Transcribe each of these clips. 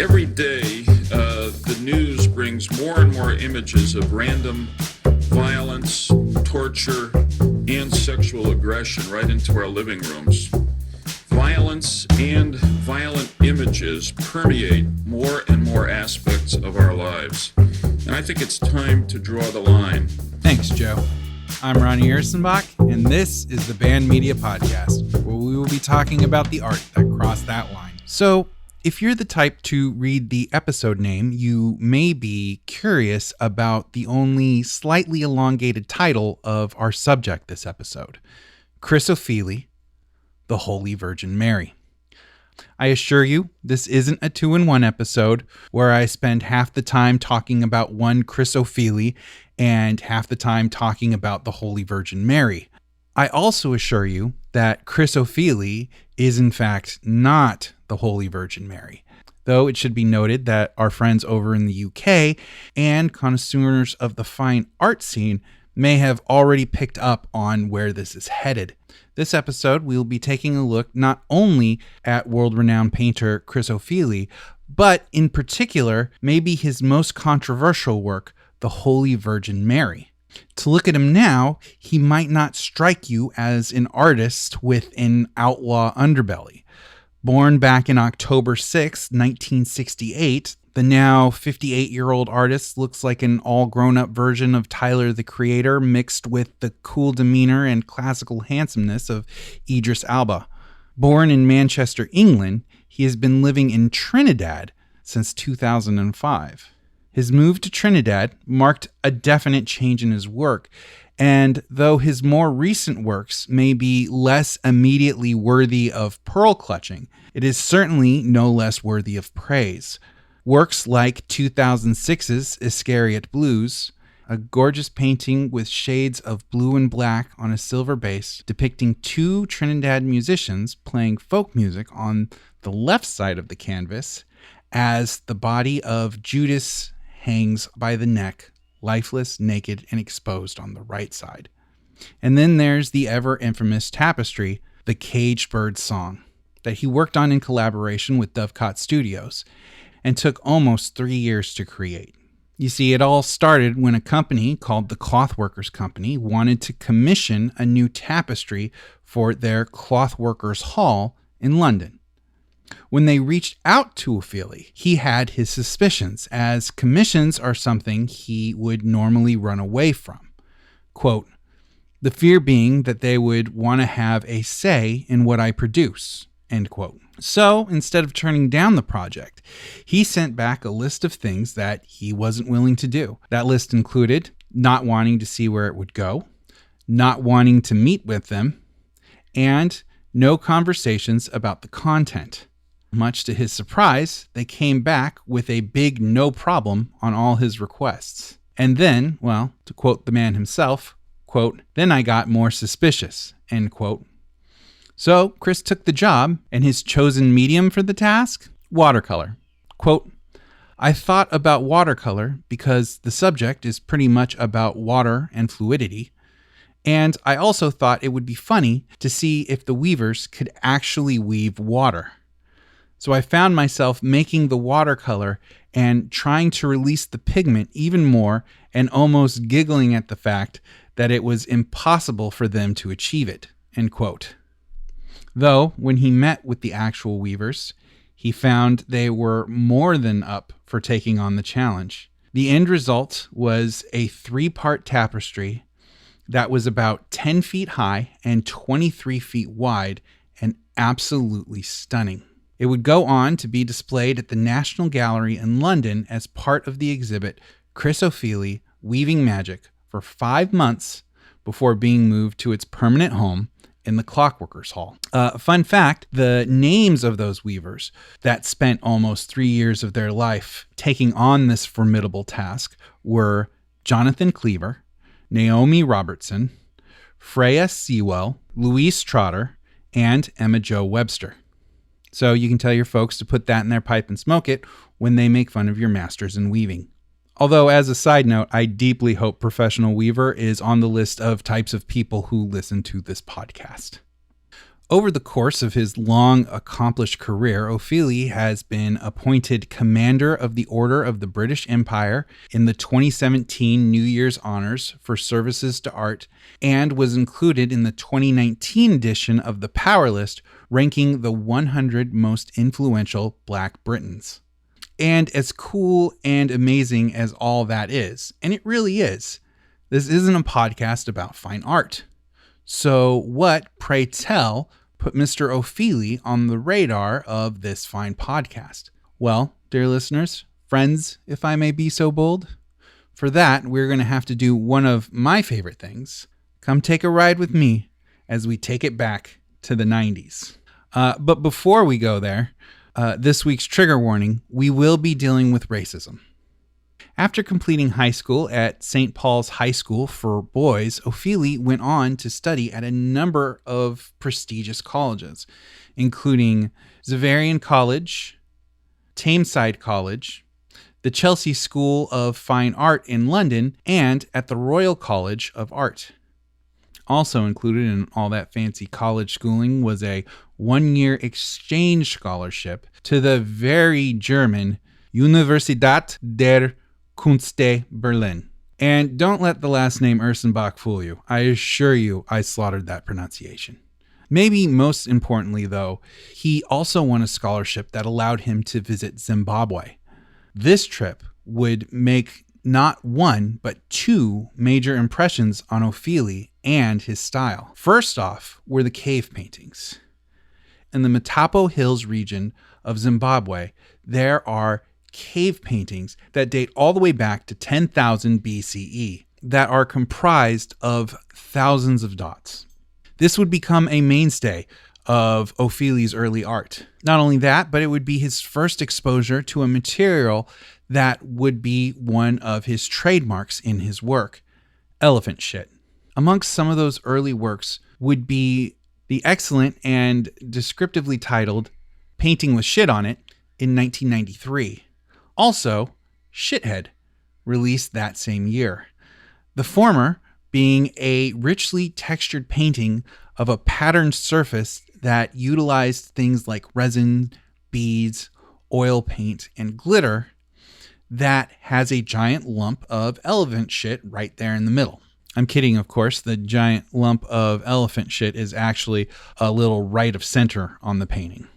Every day, the news brings more and more images of random violence, torture, and sexual aggression right into our living rooms. Violence and violent images permeate more and more aspects of our lives. And I think it's time to draw the line. Thanks, Joe. I'm Ronnie Ersenbach, and this is the Band Media Podcast, where we will be talking about the art that crossed that line. So, if you're the type to read the episode name, you may be curious about the only slightly elongated title of our subject this episode, Chris Ofili, the Holy Virgin Mary. I assure you, this isn't a 2-in-1 episode where I spend half the time talking about one Chris Ofili and half the time talking about the Holy Virgin Mary. I also assure you that Chris Ofili is in fact not the Holy Virgin Mary, though it should be noted that our friends over in the UK and connoisseurs of the fine art scene may have already picked up on where this is headed. This episode, we will be taking a look not only at world-renowned painter Chris Ofili, but in particular, maybe his most controversial work, the Holy Virgin Mary. To look at him now, he might not strike you as an artist with an outlaw underbelly. Born back in October 6, 1968, the now 58-year-old artist looks like an all-grown-up version of Tyler the Creator mixed with the cool demeanor and classical handsomeness of Idris Elba. Born in Manchester, England, he has been living in Trinidad since 2005. His move to Trinidad marked a definite change in his work, and though his more recent works may be less immediately worthy of pearl clutching, it is certainly no less worthy of praise. Works like 2006's Iscariot Blues, a gorgeous painting with shades of blue and black on a silver base depicting two Trinidad musicians playing folk music on the left side of the canvas as the body of Judas hangs by the neck, lifeless, naked, and exposed on the right side. And then there's the ever-infamous tapestry, The Caged Bird Song, that he worked on in collaboration with Dovecot Studios, and took almost 3 years to create. You see, it all started when a company called the Clothworkers Company wanted to commission a new tapestry for their Clothworkers Hall in London. When they reached out to Ofili, he had his suspicions, as commissions are something he would normally run away from. Quote, the fear being that they would want to have a say in what I produce, end quote. So, instead of turning down the project, he sent back a list of things that he wasn't willing to do. That list included not wanting to see where it would go, not wanting to meet with them, and no conversations about the content. Much to his surprise, they came back with a big no problem on all his requests. And then, well, to quote the man himself, quote, then I got more suspicious, end quote. So Chris took the job, and his chosen medium for the task? Watercolor. Quote, I thought about watercolor because the subject is pretty much about water and fluidity, and I also thought it would be funny to see if the weavers could actually weave water. So I found myself making the watercolor and trying to release the pigment even more and almost giggling at the fact that it was impossible for them to achieve it, end quote. Though, when he met with the actual weavers, he found they were more than up for taking on the challenge. The end result was a 3-part tapestry that was about 10 feet high and 23 feet wide and absolutely stunning. It would go on to be displayed at the National Gallery in London as part of the exhibit Chris Ofili Weaving Magic for 5 months before being moved to its permanent home in the Clothworkers Hall. Fun fact, the names of those weavers that spent almost 3 years of their life taking on this formidable task were Jonathan Cleaver, Naomi Robertson, Freya Sewell, Louise Trotter, and Emma Jo Webster. So you can tell your folks to put that in their pipe and smoke it when they make fun of your masters in weaving. Although, as a side note, I deeply hope professional weaver is on the list of types of people who listen to this podcast. Over the course of his long, accomplished career, Ofili has been appointed Commander of the Order of the British Empire in the 2017 New Year's Honors for Services to Art, and was included in the 2019 edition of the Power List, ranking the 100 most influential Black Britons. And as cool and amazing as all that is, and it really is, this isn't a podcast about fine art. So what, pray tell, put Mr. Ofili on the radar of this fine podcast? Well, dear listeners, friends, if I may be so bold, for that, we're going to have to do one of my favorite things. Come take a ride with me as we take it back to the 90s. But before we go there, this week's trigger warning, we will be dealing with racism. After completing high school at St. Paul's High School for Boys, Ofili went on to study at a number of prestigious colleges, including Xaverian College, Tameside College, the Chelsea School of Fine Art in London, and at the Royal College of Art. Also included in all that fancy college schooling was a one-year exchange scholarship to the very German Universität der Künste Berlin. And don't let the last name Ersenbach fool you. I assure you I slaughtered that pronunciation. Maybe most importantly, though, he also won a scholarship that allowed him to visit Zimbabwe. This trip would make not one, but two major impressions on Ofili and his style. First off were the cave paintings. In the Matapo Hills region of Zimbabwe, there are cave paintings that date all the way back to 10,000 BCE that are comprised of thousands of dots. This would become a mainstay of Ofili's early art. Not only that, but it would be his first exposure to a material that would be one of his trademarks in his work, elephant shit. Amongst some of those early works would be the excellent and descriptively titled Painting with Shit on It in 1993. Also, Shithead, released that same year. The former being a richly textured painting of a patterned surface that utilized things like resin, beads, oil paint, and glitter that has a giant lump of elephant shit right there in the middle. I'm kidding, of course. The giant lump of elephant shit is actually a little right of center on the painting.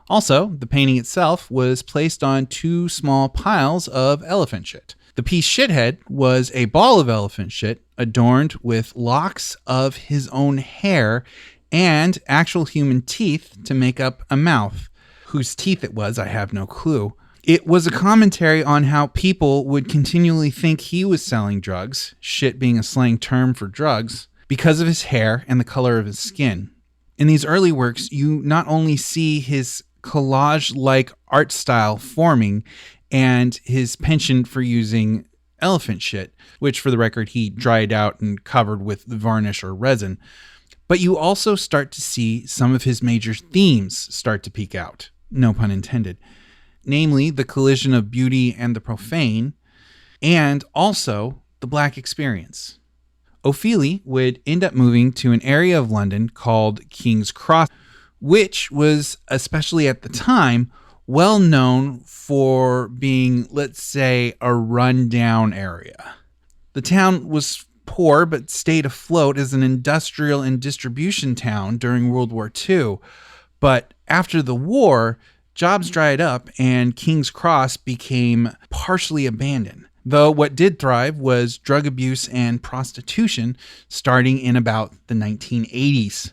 Also, the painting itself was placed on two small piles of elephant shit. The piece Shithead was a ball of elephant shit adorned with locks of his own hair and actual human teeth to make up a mouth. Whose teeth it was, I have no clue. It was a commentary on how people would continually think he was selling drugs, shit being a slang term for drugs, because of his hair and the color of his skin. In these early works, you not only see his collage-like art style forming and his penchant for using elephant shit, which for the record he dried out and covered with varnish or resin, but you also start to see some of his major themes start to peek out, no pun intended, namely the collision of beauty and the profane, and also the Black experience. Ofili would end up moving to an area of London called King's Cross, which was, especially at the time, well known for being, let's say, a rundown area. The town was poor but stayed afloat as an industrial and distribution town during World War II. But after the war, jobs dried up and King's Cross became partially abandoned. Though what did thrive was drug abuse and prostitution starting in about the 1980s.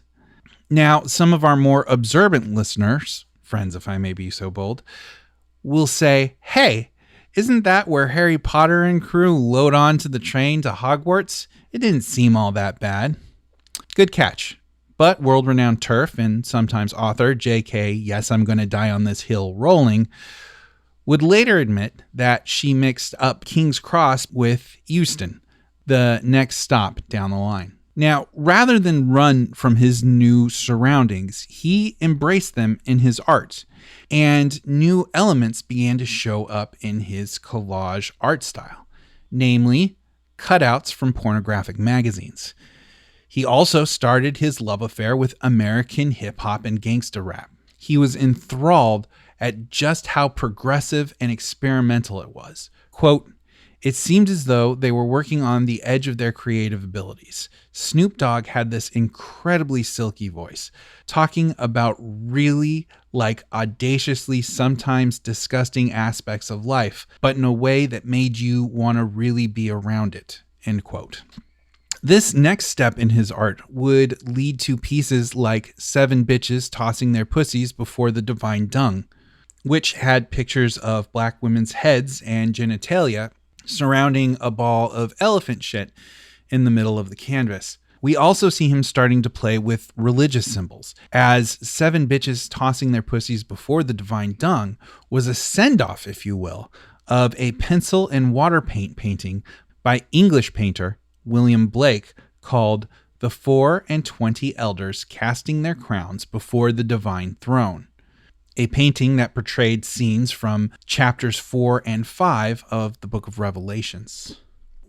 Now, some of our more observant listeners, friends if I may be so bold, will say, hey, isn't that where Harry Potter and crew load onto the train to Hogwarts? It didn't seem all that bad. Good catch. But world-renowned turf and sometimes author J.K. Yes, I'm Gonna Die on This Hill Rowling would later admit that she mixed up King's Cross with Euston, the next stop down the line. Now, rather than run from his new surroundings, he embraced them in his art, and new elements began to show up in his collage art style, namely cutouts from pornographic magazines. He also started his love affair with American hip-hop and gangsta rap. He was enthralled at just how progressive and experimental it was. Quote, "It seemed as though they were working on the edge of their creative abilities. Snoop Dogg had this incredibly silky voice, talking about really audaciously, sometimes disgusting aspects of life, but in a way that made you want to really be around it." End quote. This next step in his art would lead to pieces like 7 Bitches Tossing Their Pussies Before the Divine Dung, which had pictures of black women's heads and genitalia surrounding a ball of elephant shit in the middle of the canvas. We also see him starting to play with religious symbols, as 7 Bitches Tossing Their Pussies Before the Divine Dung was a send-off, if you will, of a pencil and water paint painting by English painter William Blake called "The 24 Elders Casting Their Crowns Before the Divine Throne," a painting that portrayed scenes from chapters 4 and 5 of the Book of Revelations.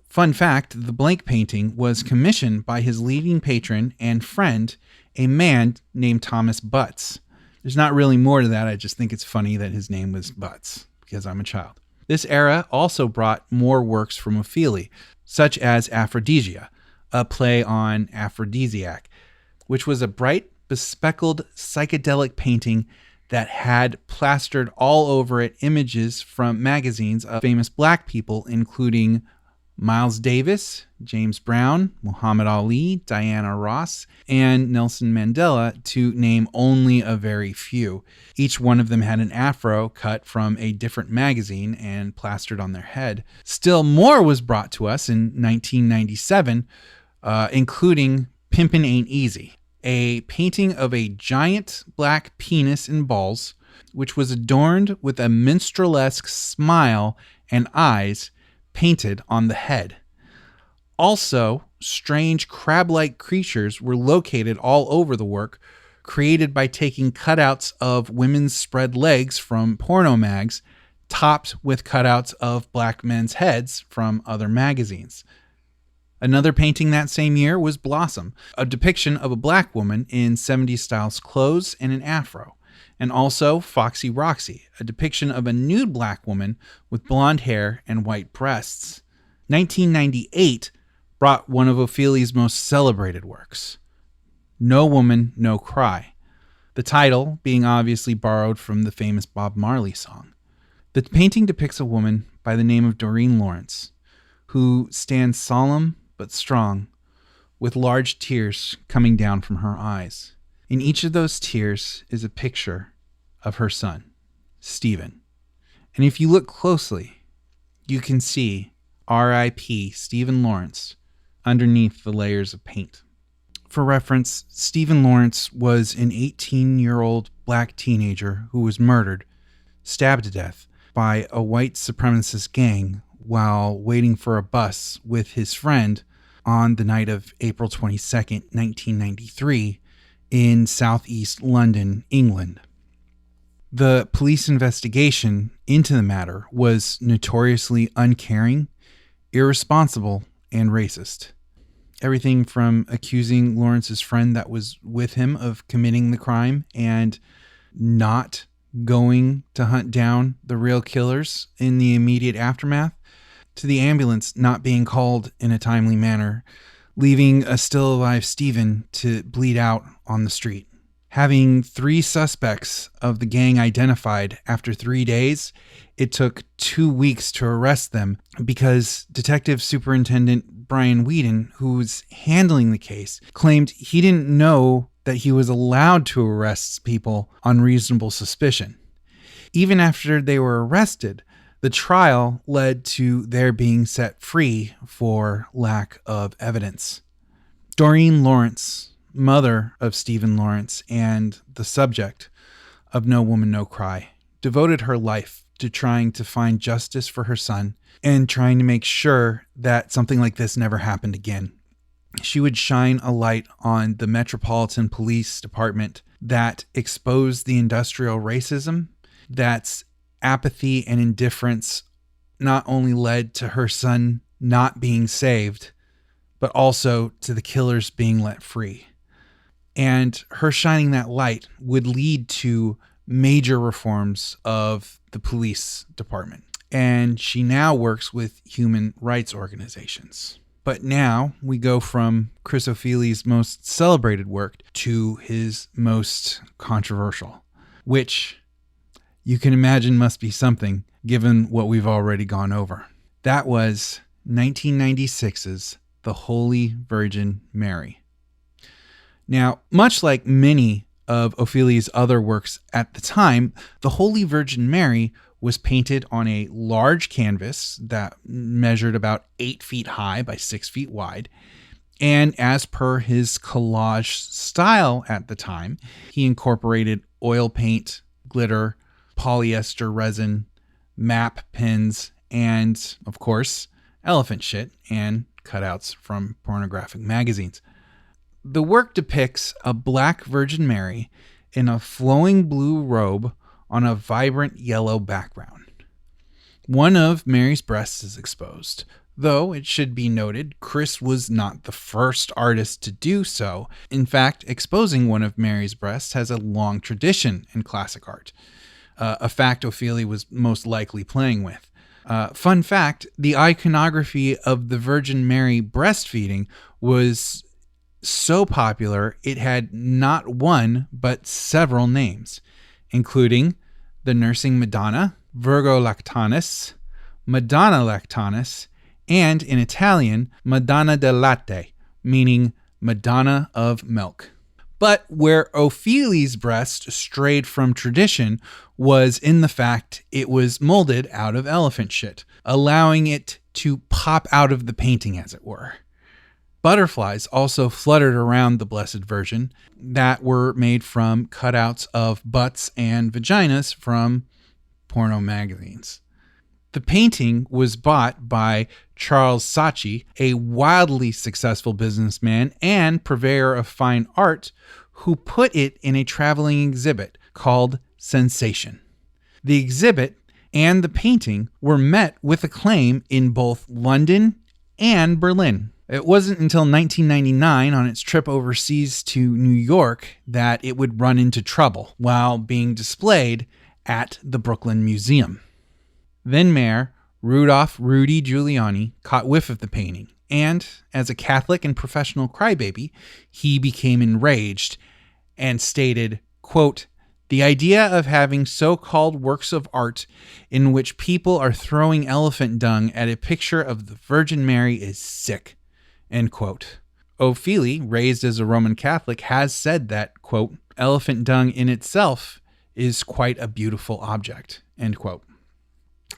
Fun fact, the Blake painting was commissioned by his leading patron and friend, a man named Thomas Butts. There's not really more to that, I just think it's funny that his name was Butts, because I'm a child. This era also brought more works from Ofili, such as Aphrodisia, a play on aphrodisiac, which was a bright, bespeckled, psychedelic painting that had plastered all over it images from magazines of famous black people, including Miles Davis, James Brown, Muhammad Ali, Diana Ross, and Nelson Mandela, to name only a very few. Each one of them had an afro cut from a different magazine and plastered on their head. Still more was brought to us in 1997, including Pimpin' Ain't Easy, a painting of a giant black penis and balls, which was adorned with a minstrelsque smile and eyes painted on the head. Also, strange crab-like creatures were located all over the work, created by taking cutouts of women's spread legs from porno mags, topped with cutouts of black men's heads from other magazines. Another painting that same year was Blossom, a depiction of a black woman in 70s style clothes and an afro. And also Foxy Roxy, a depiction of a nude black woman with blonde hair and white breasts. 1998 brought one of Ofili's most celebrated works, No Woman, No Cry, the title being obviously borrowed from the famous Bob Marley song. The painting depicts a woman by the name of Doreen Lawrence, who stands solemn but strong, with large tears coming down from her eyes. In each of those tears is a picture of her son, Stephen. And if you look closely, you can see R.I.P. Stephen Lawrence underneath the layers of paint. For reference, Stephen Lawrence was an 18-year-old black teenager who was murdered, stabbed to death by a white supremacist gang while waiting for a bus with his friend on the night of April 22nd, 1993, in southeast London, England. The police investigation into the matter was notoriously uncaring, irresponsible, and racist. Everything from accusing Lawrence's friend that was with him of committing the crime and not going to hunt down the real killers in the immediate aftermath, to the ambulance not being called in a timely manner, leaving a still alive Stephen to bleed out on the street. Having 3 suspects of the gang identified after 3 days, it took 2 weeks to arrest them because Detective Superintendent Brian Whedon, who was handling the case, claimed he didn't know that he was allowed to arrest people on reasonable suspicion. Even after they were arrested, the trial led to their being set free for lack of evidence. Doreen Lawrence, mother of Stephen Lawrence and the subject of No Woman, No Cry, devoted her life to trying to find justice for her son and trying to make sure that something like this never happened again. She would shine a light on the Metropolitan Police Department that exposed the industrial racism that's apathy and indifference not only led to her son not being saved, but also to the killers being let free. And her shining that light would lead to major reforms of the police department. And she now works with human rights organizations. But now we go from Chris Ofili's most celebrated work to his most controversial, which you can imagine must be something given what we've already gone over. That was 1996's The Holy Virgin Mary. Now, much like many of Ofili's other works at the time, The Holy Virgin Mary was painted on a large canvas that measured about 8 feet high by 6 feet wide. And as per his collage style at the time, he incorporated oil paint, glitter, polyester resin, map pins, and, of course, elephant shit and cutouts from pornographic magazines. The work depicts a black Virgin Mary in a flowing blue robe on a vibrant yellow background. One of Mary's breasts is exposed, though it should be noted Chris was not the first artist to do so. In fact, exposing one of Mary's breasts has a long tradition in classic art, a fact Ofili was most likely playing with. Fun fact, the iconography of the Virgin Mary breastfeeding was so popular it had not one but several names, including the Nursing Madonna, Virgo Lactanis, Madonna Lactanis, and in Italian, Madonna del Latte, meaning Madonna of Milk. But where Ofili's breast strayed from tradition was in the fact it was molded out of elephant shit, allowing it to pop out of the painting, as it were. Butterflies also fluttered around the Blessed Virgin that were made from cutouts of butts and vaginas from porno magazines. The painting was bought by Charles Saatchi, a wildly successful businessman and purveyor of fine art, who put it in a traveling exhibit called Sensation. The exhibit and the painting were met with acclaim in both London and Berlin. It wasn't until 1999, on its trip overseas to New York, that it would run into trouble while being displayed at the Brooklyn Museum. Then Mayor Rudolph Rudy Giuliani caught whiff of the painting, and as a Catholic and professional crybaby, he became enraged and stated, quote, "The idea of having so-called works of art in which people are throwing elephant dung at a picture of the Virgin Mary is sick," end quote. Ofili, raised as a Roman Catholic, has said that, quote, "elephant dung in itself is quite a beautiful object," end quote.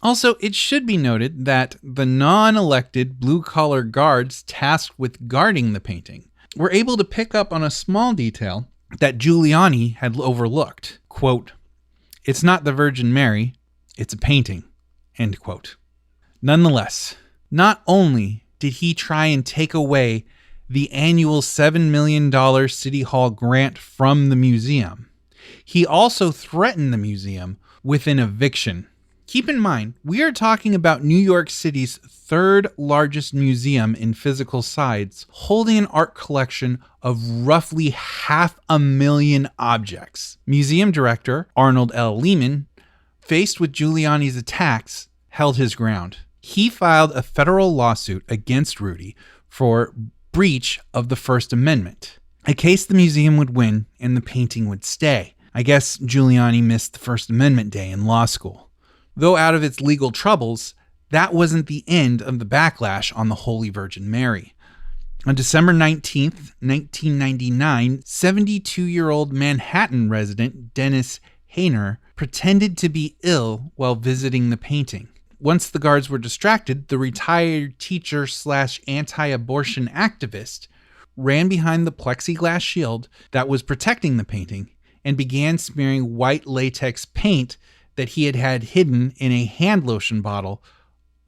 Also, it should be noted that the non-elected blue-collar guards tasked with guarding the painting were able to pick up on a small detail that Giuliani had overlooked. Quote, "It's not the Virgin Mary, it's a painting," end quote. Nonetheless, not only did he try and take away the annual $7 million City Hall grant from the museum, he also threatened the museum with an eviction. Keep in mind, we are talking about New York City's third largest museum in physical size, holding an art collection of roughly 500,000 objects. Museum director Arnold L. Lehman, faced with Giuliani's attacks, held his ground. He filed a federal lawsuit against Rudy for breach of the First Amendment, a case the museum would win and the painting would stay. I guess Giuliani missed the First Amendment day in law school. Though out of its legal troubles, that wasn't the end of the backlash on the Holy Virgin Mary. On December 19th, 1999, 72-year-old Manhattan resident Dennis Hayner pretended to be ill while visiting the painting. Once the guards were distracted, the retired teacher/anti-abortion activist ran behind the plexiglass shield that was protecting the painting and began smearing white latex paint that he had hidden in a hand lotion bottle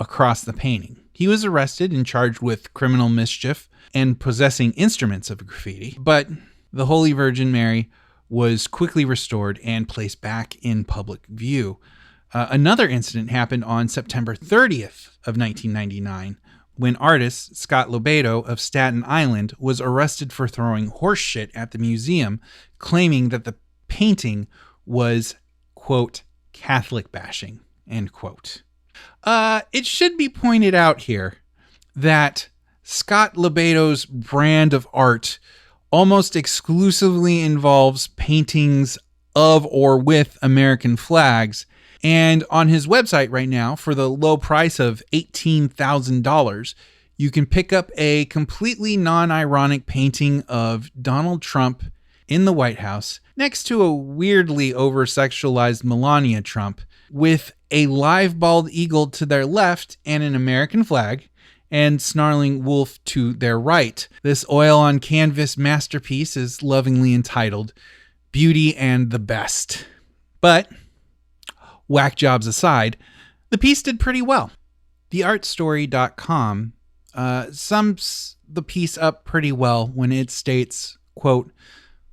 across the painting. He was arrested and charged with criminal mischief and possessing instruments of graffiti, but the Holy Virgin Mary was quickly restored and placed back in public view. Another incident happened on September 30th of 1999 when artist Scott Lobato of Staten Island was arrested for throwing horse shit at the museum, claiming that the painting was, quote, Catholic bashing, end quote. It should be pointed out here that Scott Lobato's brand of art almost exclusively involves paintings of or with American flags. And on his website right now, for the low price of $18,000, you can pick up a completely non-ironic painting of Donald Trump in the White House next to a weirdly over-sexualized Melania Trump with a live bald eagle to their left and an American flag and snarling wolf to their right. This oil-on-canvas masterpiece is lovingly entitled Beauty and the Best. But whack jobs aside, the piece did pretty well. TheArtStory.com sums the piece up pretty well when it states, quote,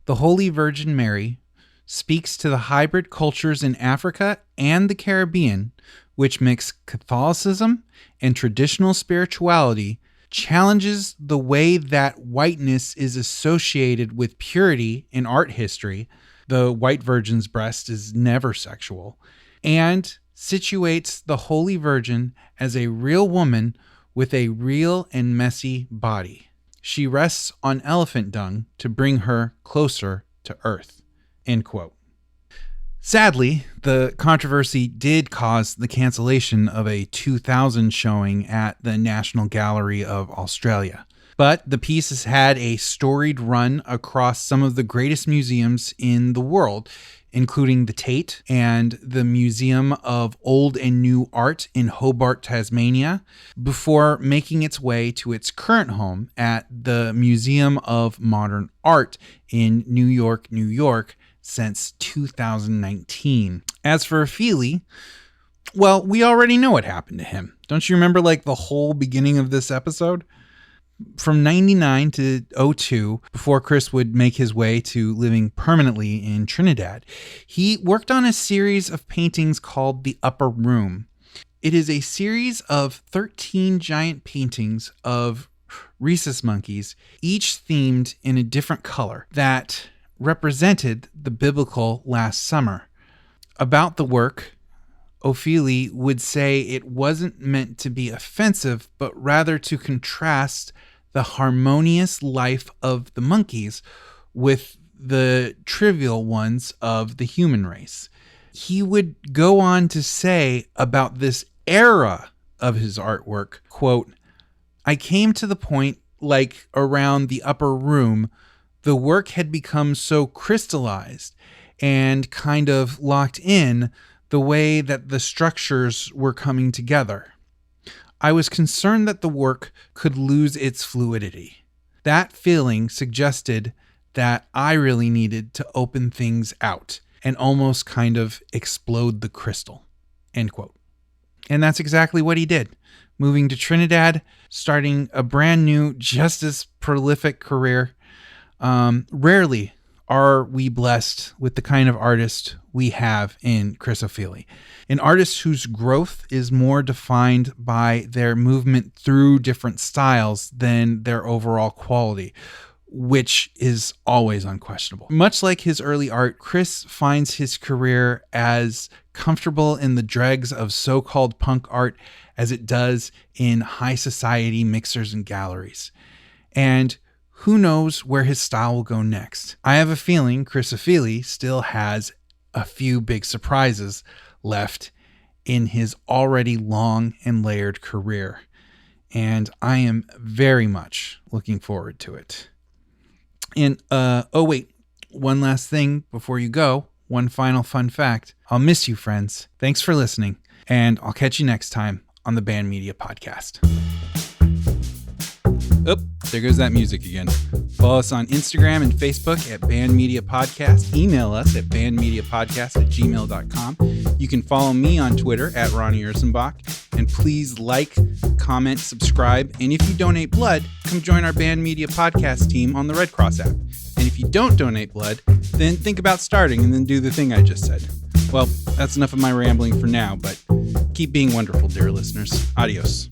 "The Holy Virgin Mary speaks to the hybrid cultures in Africa and the Caribbean, which mix Catholicism and traditional spirituality, challenges the way that whiteness is associated with purity in art history. The white virgin's breast is never sexual, and situates the Holy Virgin as a real woman with a real and messy body. She rests on elephant dung to bring her closer to earth," end quote. Sadly, the controversy did cause the cancellation of a 2000 showing at the National Gallery of Australia. But the piece has had a storied run across some of the greatest museums in the world, including the Tate and the Museum of Old and New Art in Hobart, Tasmania, before making its way to its current home at the Museum of Modern Art in New York, New York, since 2019. As for Ofili, well, we already know what happened to him. Don't you remember the whole beginning of this episode? From 99 to 02, before Chris would make his way to living permanently in Trinidad, he worked on a series of paintings called The Upper Room. It is a series of 13 giant paintings of rhesus monkeys, each themed in a different color, that represented the biblical last summer. About the work, Ofili would say it wasn't meant to be offensive, but rather to contrast the harmonious life of the monkeys with the trivial ones of the human race. He would go on to say about this era of his artwork, quote, "I came to the point, around The Upper Room, the work had become so crystallized and kind of locked in the way that the structures were coming together. I was concerned that the work could lose its fluidity. That feeling suggested that I really needed to open things out and almost kind of explode the crystal," end quote. And that's exactly what he did, moving to Trinidad, starting a brand new, just as prolific career. Rarely are we blessed with the kind of artist we have in Chris Ofili, an artist whose growth is more defined by their movement through different styles than their overall quality, which is always unquestionable. Much like his early art, Chris finds his career as comfortable in the dregs of so-called punk art as it does in high society mixers and galleries. And who knows where his style will go next? I have a feeling Chris Ofili still has a few big surprises left in his already long and layered career, and I am very much looking forward to it. And, one last thing before you go, one final fun fact. I'll miss you, friends. Thanks for listening, and I'll catch you next time on the Band Media Podcast. Oh, there goes that music again. Follow us on Instagram and Facebook at Band Media Podcast. Email us at bandmediapodcast@gmail.com. You can follow me on Twitter at Ronnie Ursenbach. And please comment, subscribe. And if you donate blood, come join our Band Media Podcast team on the Red Cross app. And if you don't donate blood, then think about starting and then do the thing I just said. Well, that's enough of my rambling for now, but keep being wonderful, dear listeners. Adios.